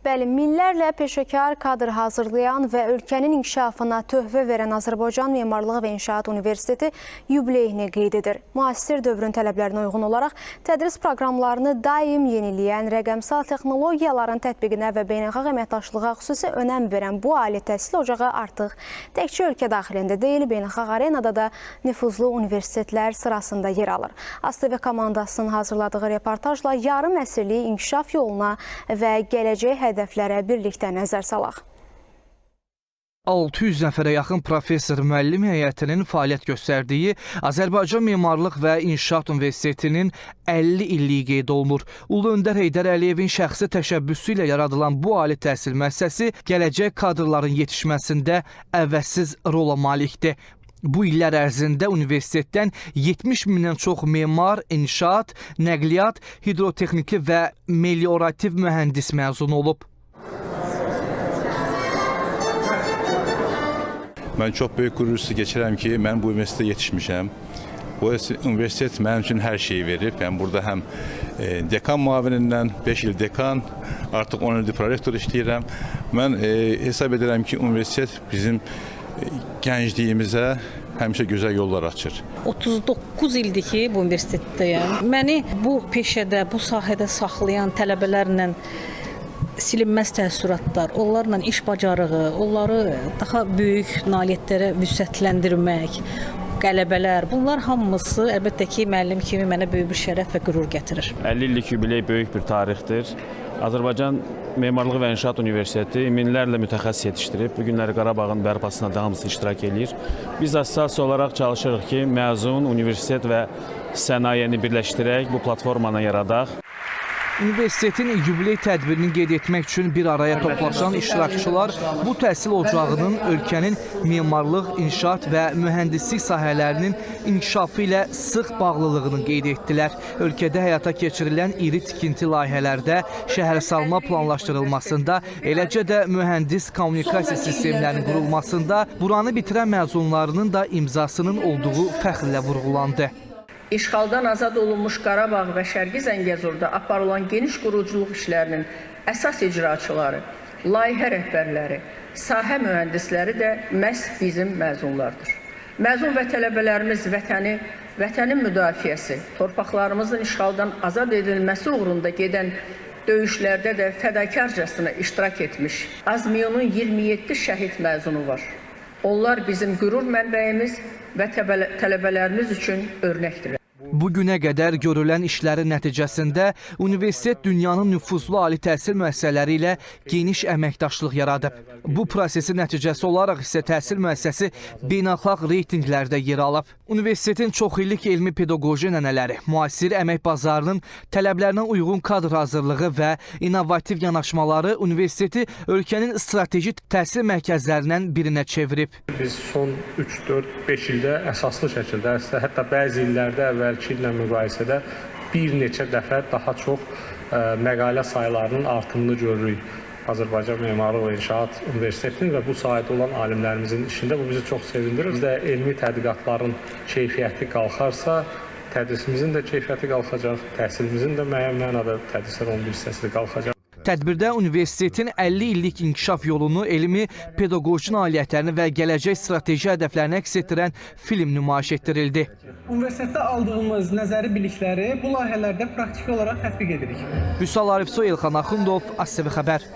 Bəli, minlərlə peşəkar kadr hazırlayan və ölkənin inkişafına töhfə verən Azərbaycan Memarlığı və İnşaat Universiteti yubileyini qeyd edir. Müasir dövrün tələblərinə uyğun olaraq tədris proqramlarını daim yeniləyən, rəqəmsal texnologiyaların tətbiqinə və beynəlxalq əməkdaşlığa xüsusi önəm verən bu ali təhsil ocağı artıq təkcə ölkə daxilində deyil, beynəlxalq arenada da nüfuzlu universitetlər sırasında yer alır. ASTV komandasının hazırladığı reportajla yarım əsrlik inkişaf yoluna və gələcək hədəflərə birlikdə nəzər salaq. 600 nəfərə yaxın professor müəllim heyətinin fəaliyyət göstərdiyi Azərbaycan Memarlıq və İnşaat Universitetinin 50 illiyi qeyd olunur. Ulu Öndər Heydər Əliyevin şəxsi təşəbbüsü ilə yaradılan bu ali təhsil müəssisəsi gələcək kadrların yetişməsində əvəzsiz rola malikdir. Bu illər ərzində universitetdən 70 mindən çox memar, inşaat, nəqliyyat, hidrotexniki və meliorativ mühəndis məzun olub. Mən çox böyük qürur hissi keçirəm ki, mən bu universitetə yetişmişəm. Bu universitet mənim üçün hər şeyi verib. Yəni burada həm dekan müavinindən 5 il dekan, artıq 10 ildir prorektor işləyirəm. Mən hesab edirəm ki, universitet bizim gəncliyimizə həmişə gözəl yollar açır. 39 ildir ki, bu universitetdəyəm. Məni bu peşədə, bu sahədə saxlayan tələbələrlə silinməz təəssüratlar, onlarla iş bacarığı, onları daha böyük nailiyyətlərə vüsətləndirmək, qələbələr, bunlar hamısı əlbəttə ki, müəllim kimi mənə böyük bir şərəf və qürur gətirir. 50 illik yubiley böyük bir tarixdir. Azərbaycan Memarlığı və İnşaat Universiteti minlərlə mütəxəssis yetişdirib. Bu günləri Qarabağın bərpasına da hamısı iştirak edir. Biz assosiasiya olaraq çalışırıq ki, məzun, universitet və sənayeni birləşdirək, bu platformanı yaradaq. Universitetin yubiley tədbirini qeyd etmək üçün bir araya toplaşan iştirakçılar bu təhsil ocağının ölkənin memarlıq, inşaat və mühəndislik sahələrinin inkişafı ilə sıx bağlılığını qeyd etdilər. Ölkədə həyata keçirilən iri tikinti layihələrdə şəhərsalma planlaşdırılmasında, eləcə də mühəndis kommunikasiya sistemlərinin qurulmasında buranı bitirən məzunlarının da imzasının olduğu fəxrlə vurğulandı. İşğaldan azad olunmuş Qarabağ və Şərqi Zəngəzurda aparılan geniş quruculuq işlərinin əsas icraçıları, layihə rəhbərləri, sahə mühəndisləri də məhz bizim məzunlardır. Məzun və tələbələrimiz vətənin müdafiəsi, torpaqlarımızın işğaldan azad edilməsi uğrunda gedən döyüşlərdə də fədakarcasına iştirak etmiş. Azmiyonun 27 şəhid məzunu var. Onlar bizim qürur mənbəyimiz və tələbələrimiz üçün örnəkdir. Bugünə qədər görülən işlərin nəticəsində universitet dünyanın nüfuzlu ali təhsil müəssisələri ilə geniş əməkdaşlıq yaradıb. Bu prosesin nəticəsi olaraq isə təhsil müəssisəsi beynəlxalq reytinqlərdə yer alıb. Universitetin çoxillik elmi pedaqoji ənənələri, müasir əmək bazarının tələblərinə uyğun kadr hazırlığı və innovativ yanaşmaları universiteti ölkənin strateji təhsil mərkəzlərindən birinə çevirib. Biz son 3-4-5 ildə əsaslı şəkildə, hətta bəzi illərdə əvvəlki illə müqayisədə bir neçə dəfə daha çox məqalə sayılarının artımını görürük. Azərbaycan Memarlıq və İnşaat Universitetinin və bu sahədə olan alimlərimizin işində bu bizi çox sevindirir. Bizdə elmi tədqiqatların keyfiyyəti qalxarsa, tədrisimizin də keyfiyyəti qalxacaq, təhsilimizin də müəyyən mənada tədrislər 11 hissəsi qalxacaq. Tədbirdə universitetin 50 illik inkişaf yolunu, elmi, pedaqoji nailiyyətlərini və gələcək strateji hədəflərini əks etdirən film nümayiş etdirildi. Universitetdə aldığımız nəzəri bilikləri bu layihələrdə praktiki olaraq tətbiq edirik. Vüsal Arifsoy, Elxan Axundov, ASTV Xəbər.